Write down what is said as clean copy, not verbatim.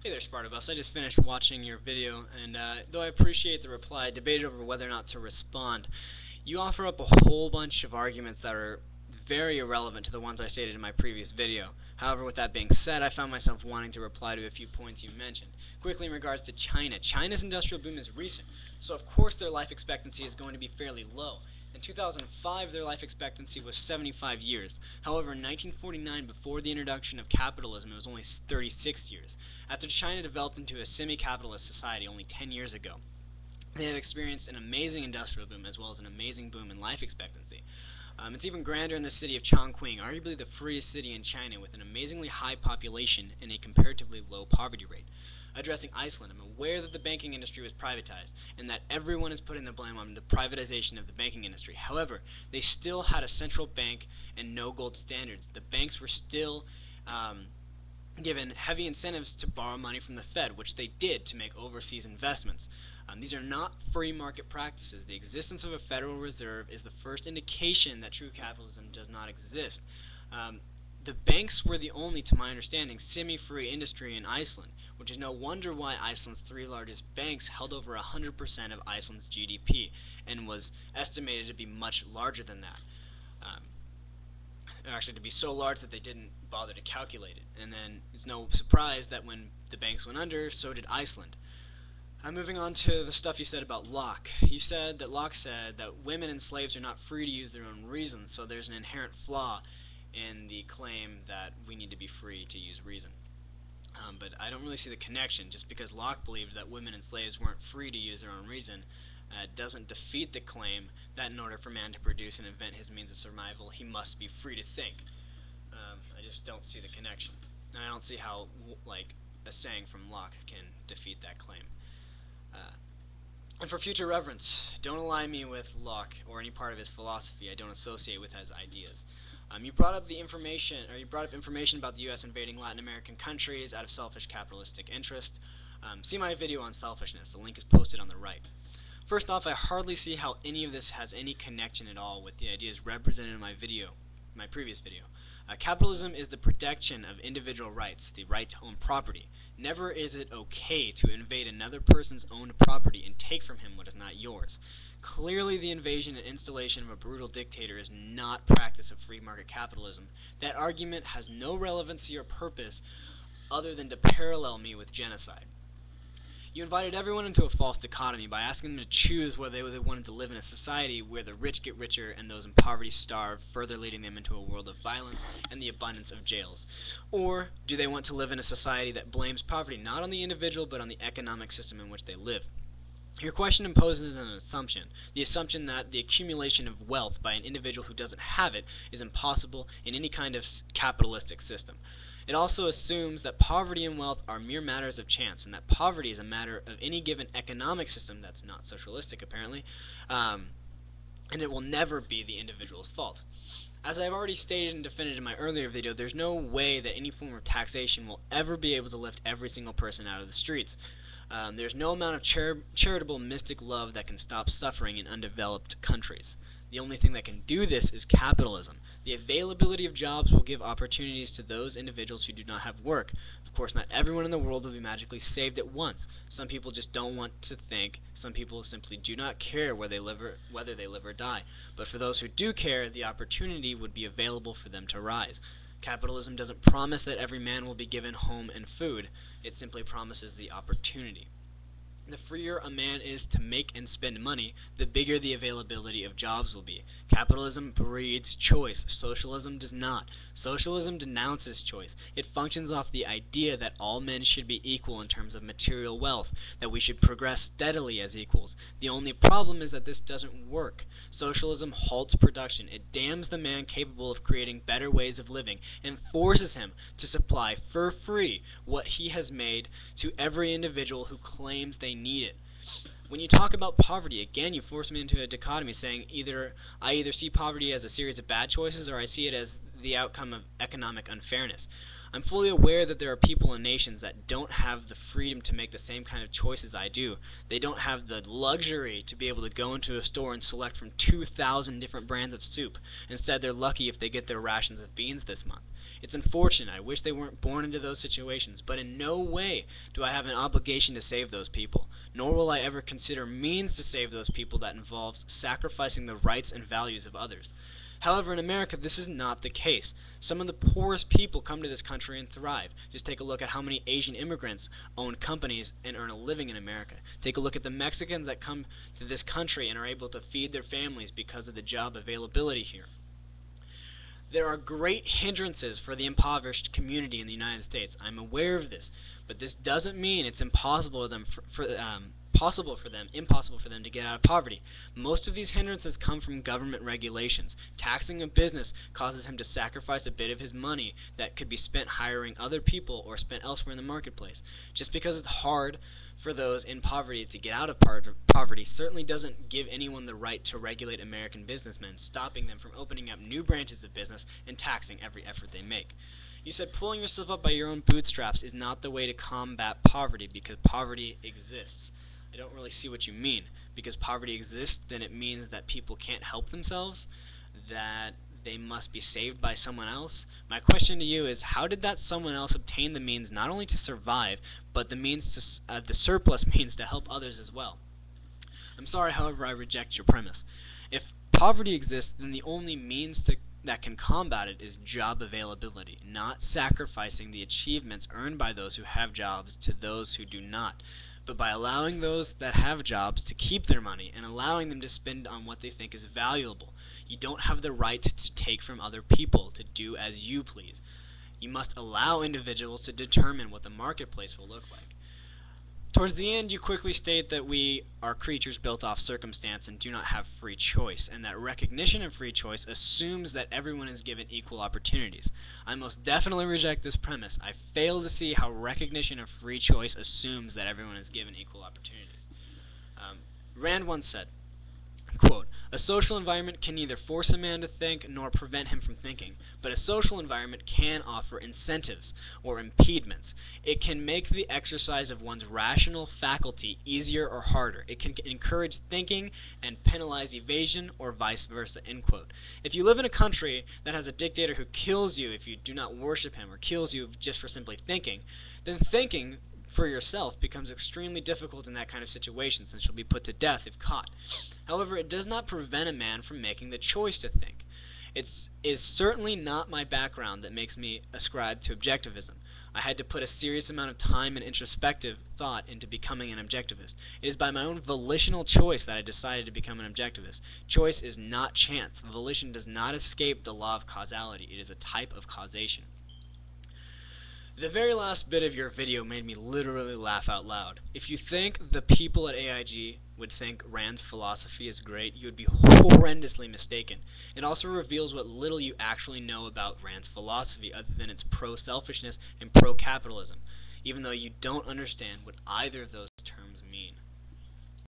Hey there, Spartacus. I just finished watching your video, and though I appreciate the reply, I debated over whether or not to respond. You offer up a whole bunch of arguments that are very irrelevant to the ones I stated in my previous video. However, with that being said, I found myself wanting to reply to a few points you mentioned. Quickly, in regards to China, China's industrial boom is recent, so of course their life expectancy is going to be fairly low. In 2005, their life expectancy was 75 years. However, in 1949, before the introduction of capitalism, it was only 36 years. After China developed into a semi-capitalist society only 10 years ago, they have experienced an amazing industrial boom as well as an amazing boom in life expectancy. It's even grander in the city of Chongqing, arguably the freest city in China, with an amazingly high population and a comparatively low poverty rate. Addressing Iceland, I'm aware that the banking industry was privatized and that everyone is putting the blame on the privatization of the banking industry. However, they still had a central bank and no gold standards. The banks were still given heavy incentives to borrow money from the Fed, which they did to make overseas investments. These are not free market practices. The existence of a Federal Reserve is the first indication that true capitalism does not exist. The banks were the only, to my understanding, semi-free industry in Iceland, which is no wonder why Iceland's three largest banks held over 100% of Iceland's GDP and was estimated to be much larger than that. Actually, to be so large that they didn't bother to calculate it. And then it's no surprise that when the banks went under, so did Iceland. Moving on to the stuff you said about Locke. You said that Locke said that women and slaves are not free to use their own reason, so there's an inherent flaw in the claim that we need to be free to use reason. But I don't really see the connection. Just because Locke believed that women and slaves weren't free to use their own reason doesn't defeat the claim that in order for man to produce and invent his means of survival, he must be free to think. I just don't see the connection. And I don't see how a saying from Locke can defeat that claim. And for future reference, don't ally me with Locke or any part of his philosophy I don't associate with his ideas. You brought up information about the U.S. invading Latin American countries out of selfish capitalistic interest. See my video on selfishness. The link is posted on the right. First off, I hardly see how any of this has any connection at all with the ideas represented in my previous video. Capitalism is the protection of individual rights, the right to own property. Never is it okay to invade another person's owned property and take from him what is not yours. Clearly, the invasion and installation of a brutal dictator is not practice of free market capitalism. That argument has no relevancy or purpose other than to parallel me with genocide. You invited everyone into a false dichotomy by asking them to choose whether they wanted to live in a society where the rich get richer and those in poverty starve, further leading them into a world of violence and the abundance of jails. Or do they want to live in a society that blames poverty not on the individual but on the economic system in which they live? Your question imposes an assumption, the assumption that the accumulation of wealth by an individual who doesn't have it is impossible in any kind of capitalistic system. It also assumes that poverty and wealth are mere matters of chance, and that poverty is a matter of any given economic system that's not socialistic, apparently, and it will never be the individual's fault. As I've already stated and defended in my earlier video, there's no way that any form of taxation will ever be able to lift every single person out of the streets. There's no amount of charitable mystic love that can stop suffering in undeveloped countries. The only thing that can do this is capitalism. The availability of jobs will give opportunities to those individuals who do not have work. Of course, not everyone in the world will be magically saved at once. Some people just don't want to think. Some people simply do not care whether they live or die. But for those who do care, the opportunity would be available for them to rise. Capitalism doesn't promise that every man will be given home and food. It simply promises the opportunity. The freer a man is to make and spend money, the bigger the availability of jobs will be. Capitalism breeds choice. Socialism does not. Socialism denounces choice. It functions off the idea that all men should be equal in terms of material wealth, that we should progress steadily as equals. The only problem is that this doesn't work. Socialism halts production. It damns the man capable of creating better ways of living and forces him to supply for free what he has made to every individual who claims they need it. When you talk about poverty, again, you force me into a dichotomy saying I either see poverty as a series of bad choices or I see it as the outcome of economic unfairness. I'm fully aware that there are people in nations that don't have the freedom to make the same kind of choices I do. They don't have the luxury to be able to go into a store and select from 2,000 different brands of soup. Instead, they're lucky if they get their rations of beans this month. It's unfortunate. I wish they weren't born into those situations, but in no way do I have an obligation to save those people, nor will I ever consider means to save those people that involves sacrificing the rights and values of others. However, in America, this is not the case. Some of the poorest people come to this country and thrive. Just take a look at how many Asian immigrants own companies and earn a living in America. Take a look at the Mexicans that come to this country and are able to feed their families because of the job availability here. There are great hindrances for the impoverished community in the United States. I'm aware of this, but this doesn't mean it's impossible for them to get out of poverty. Most of these hindrances come from government regulations. Taxing a business causes him to sacrifice a bit of his money that could be spent hiring other people or spent elsewhere in the marketplace. Just because it's hard for those in poverty to get out of poverty certainly doesn't give anyone the right to regulate American businessmen, stopping them from opening up new branches of business and taxing every effort they make. You said pulling yourself up by your own bootstraps is not the way to combat poverty because poverty exists. I don't really see what you mean. Because poverty exists, then it means that people can't help themselves, that they must be saved by someone else. My question to you is, how did that someone else obtain the means not only to survive, but the means to the surplus means to help others as well? I'm sorry, however, I reject your premise. If poverty exists, then the only means that can combat it is job availability, not sacrificing the achievements earned by those who have jobs to those who do not, but by allowing those that have jobs to keep their money and allowing them to spend on what they think is valuable. You don't have the right to take from other people, to do as you please. You must allow individuals to determine what the marketplace will look like. Towards the end, you quickly state that we are creatures built off circumstance and do not have free choice, and that recognition of free choice assumes that everyone is given equal opportunities. I most definitely reject this premise. I fail to see how recognition of free choice assumes that everyone is given equal opportunities. Rand once said, quote, "A social environment can neither force a man to think nor prevent him from thinking, but a social environment can offer incentives or impediments. It can make the exercise of one's rational faculty easier or harder. It can encourage thinking and penalize evasion or vice versa," end quote. If you live in a country that has a dictator who kills you if you do not worship him or kills you just for simply thinking, then thinking for yourself becomes extremely difficult in that kind of situation, since you'll be put to death if caught. However, it does not prevent a man from making the choice to think. It is certainly not my background that makes me ascribe to objectivism. I had to put a serious amount of time and introspective thought into becoming an objectivist. It is by my own volitional choice that I decided to become an objectivist. Choice is not chance. Volition does not escape the law of causality. It is a type of causation. The very last bit of your video made me literally laugh out loud. If you think the people at AIG would think Rand's philosophy is great, you would be horrendously mistaken. It also reveals what little you actually know about Rand's philosophy other than its pro-selfishness and pro-capitalism, even though you don't understand what either of those terms mean.